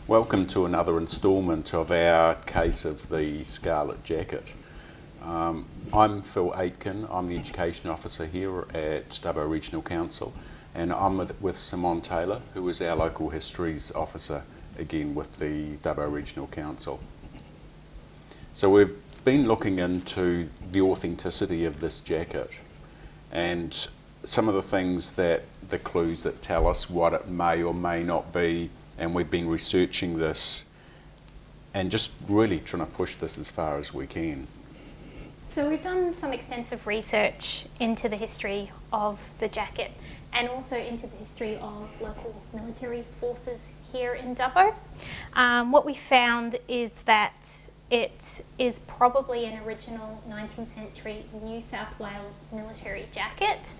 Welcome to another instalment of our case of the Scarlet Jacket. I'm Phil Aitken, I'm the Education Officer here at Dubbo Regional Council, and I'm with Simone Taylor, who is our Local Histories Officer, again with the Dubbo Regional Council. So we've been looking into the authenticity of this jacket and some of the things the clues that tell us what it may or may not be, and we've been researching this and just really trying to push this as far as we can. So we've done some extensive research into the history of the jacket and also into the history of local military forces here in Dubbo. What we found is that it is probably an original 19th century New South Wales military jacket,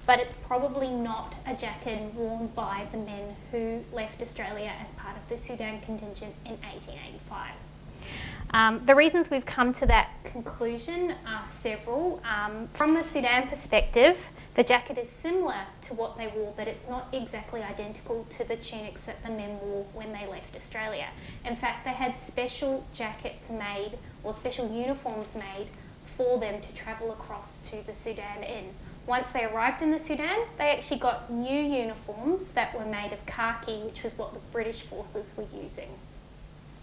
but it's probably not a jacket worn by the men who left Australia as part of the Sudan contingent in 1885. The reasons we've come to that conclusion are several. From the Sudan perspective, the jacket is similar to what they wore, but it's not exactly identical to the tunics that the men wore when they left Australia. In fact, they had special jackets made, or special uniforms made, for them to travel across to the Sudan in. Once they arrived in the Sudan, they actually got new uniforms that were made of khaki, which was what the British forces were using.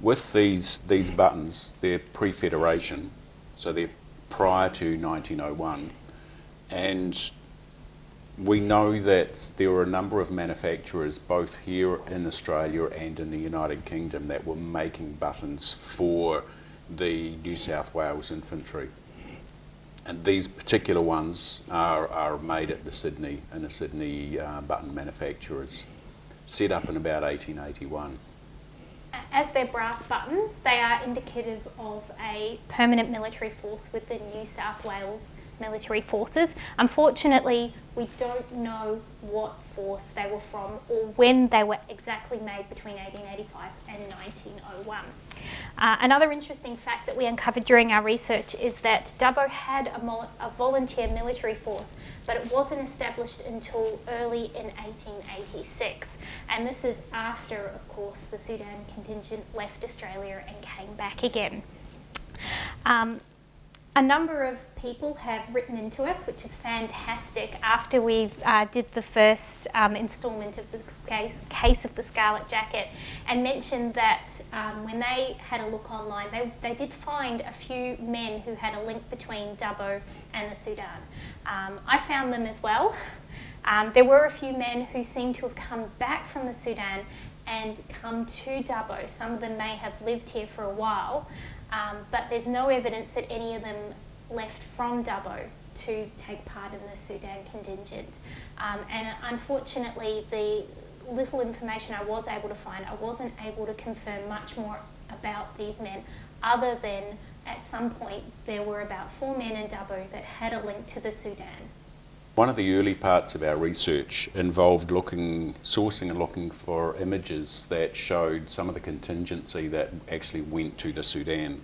With these buttons, they're pre-Federation, so they're prior to 1901, and we know that there were a number of manufacturers both here in Australia and in the United Kingdom that were making buttons for the New South Wales infantry. And these particular ones are made at the Sydney button manufacturers, set up in about 1881. As they're brass buttons, they are indicative of a permanent military force with the New South Wales military forces. Unfortunately, we don't know what force they were from or when they were exactly made between 1885 and 1901. Another interesting fact that we uncovered during our research is that Dubbo had a volunteer military force, but it wasn't established until early in 1886. And this is after, of course, the Sudan contingent left Australia and came back again. A number of people have written into us, which is fantastic, after we did the first instalment of the case of the Scarlet Jacket, and mentioned that when they had a look online, they did find a few men who had a link between Dubbo and the Sudan. I found them as well. There were a few men who seemed to have come back from the Sudan and come to Dubbo. Some of them may have lived here for a while, but there's no evidence that any of them left from Dubbo to take part in the Sudan contingent. And unfortunately, the little information I was able to find, I wasn't able to confirm much more about these men, other than at some point there were about 4 men in Dubbo that had a link to the Sudan. One of the early parts of our research involved sourcing and looking for images that showed some of the contingency that actually went to the Sudan.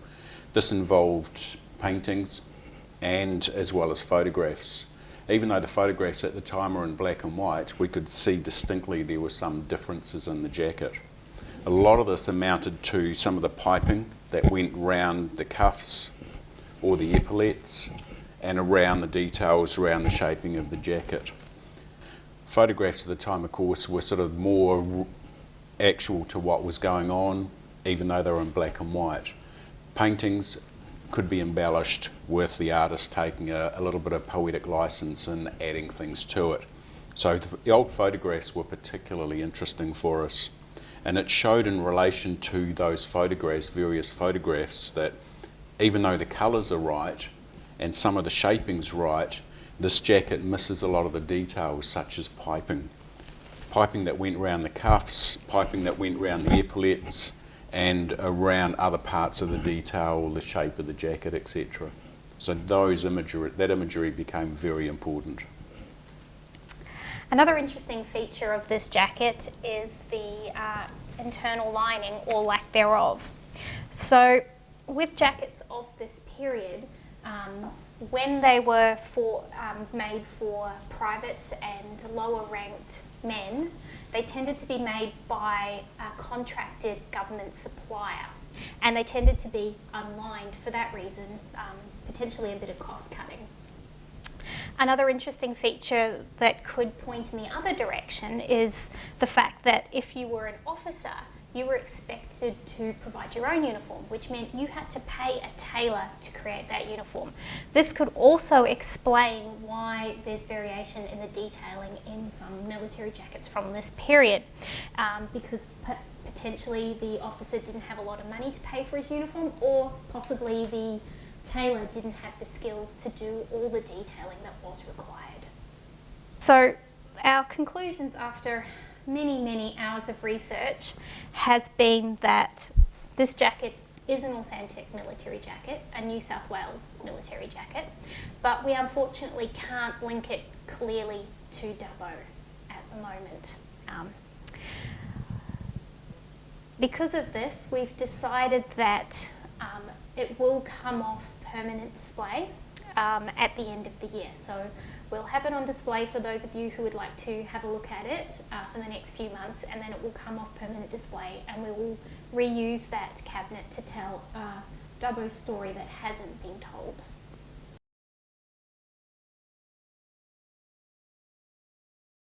This involved paintings and as well as photographs. Even though the photographs at the time were in black and white, we could see distinctly there were some differences in the jacket. A lot of this amounted to some of the piping that went round the cuffs or the epaulets, and around the details around the shaping of the jacket. Photographs at the time, of course, were sort of more actual to what was going on, even though they were in black and white. Paintings could be embellished with the artist taking a little bit of poetic license and adding things to it. So the old photographs were particularly interesting for us, and it showed in relation to those photographs, various photographs, that even though the colours are right, and some of the shaping's right, this jacket misses a lot of the details, such as piping. Piping that went around the cuffs, piping that went around the epaulets, and around other parts of the detail, the shape of the jacket, etc. So that imagery became very important. Another interesting feature of this jacket is the internal lining, or lack thereof. So with jackets of this period, when they were made for privates and lower ranked men, they tended to be made by a contracted government supplier, and they tended to be unlined for that reason, potentially a bit of cost cutting. Another interesting feature that could point in the other direction is the fact that if you were an officer, you were expected to provide your own uniform, which meant you had to pay a tailor to create that uniform. This could also explain why there's variation in the detailing in some military jackets from this period, because potentially the officer didn't have a lot of money to pay for his uniform, or possibly the tailor didn't have the skills to do all the detailing that was required. So our conclusions after many hours of research has been that this jacket is an authentic military jacket, a New South Wales military jacket, but we unfortunately can't link it clearly to Dubbo at the moment. Because of this, we've decided that it will come off permanent display at the end of the year. So we'll have it on display for those of you who would like to have a look at it for the next few months, and then it will come off permanent display, and we will reuse that cabinet to tell Dubbo's story that hasn't been told.